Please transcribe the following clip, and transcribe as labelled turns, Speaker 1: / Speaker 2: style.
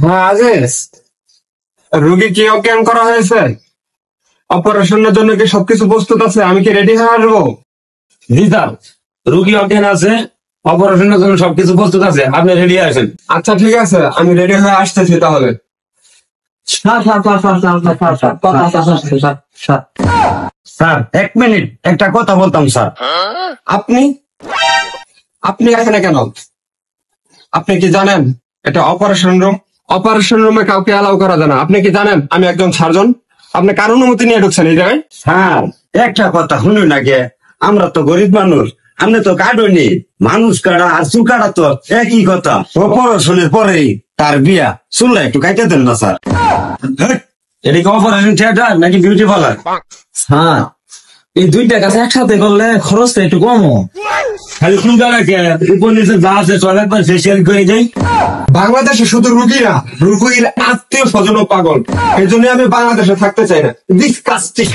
Speaker 1: হ্যাঁ আজিজ, রোগী কি অজ্ঞান করা হয়েছে? অপারেশনের জন্য কি সবকিছু প্রস্তুত আছে? আমি কি রেডি হয়ে আসবো?
Speaker 2: জি স্যার, রুগী অজ্ঞান আছে, অপারেশনের জন্য সবকিছু প্রস্তুত আছে, আপনি রেডি আছেন?
Speaker 1: আচ্ছা ঠিক আছে, আমি রেডি হয়ে আসতেছি তাহলে।
Speaker 2: স্যার 1 মিনিট, একটা কথা বলতাম স্যার।
Speaker 1: আপনি আপনি এখানে কেন? আপনি কি জানেন এটা অপারেশন রুম? অপারেশন রুমে কাউকে অ্যালাউ করা যায় না। আপনি কি জানেন আমি একজন সার্জন? আপনি কার অনুমতি নিয়ে ঢুকছেন এই জায়গায়?
Speaker 2: স্যার একটা কথা শুনুন আগে, আমরা তো গরিব মানুষ, আপনি তো কাটনি, মানুষ কাটা আর চুল কাটা তো একই কথা। অপারেশনের পরেই তার বিয়া, চুলটা একটু কাটে দেন না স্যার। এটা কি অপারেশন থিয়েটার নাকি বিউটি পার্লার?
Speaker 3: হ্যাঁ, এই দুইটা কাছে একসাথে করলে খরচটা একটু কম।
Speaker 2: খালি চুলটা রাখে উপর নিচে যা আছে সব একবার ফেসিয়াল করে যাই।
Speaker 1: বাংলাদেশে শুধু রুগী না, রুগীর আত্মীয় স্বজনও পাগল। এই জন্য আমি বাংলাদেশে থাকতে চাই না। ডিসকাস্টিং।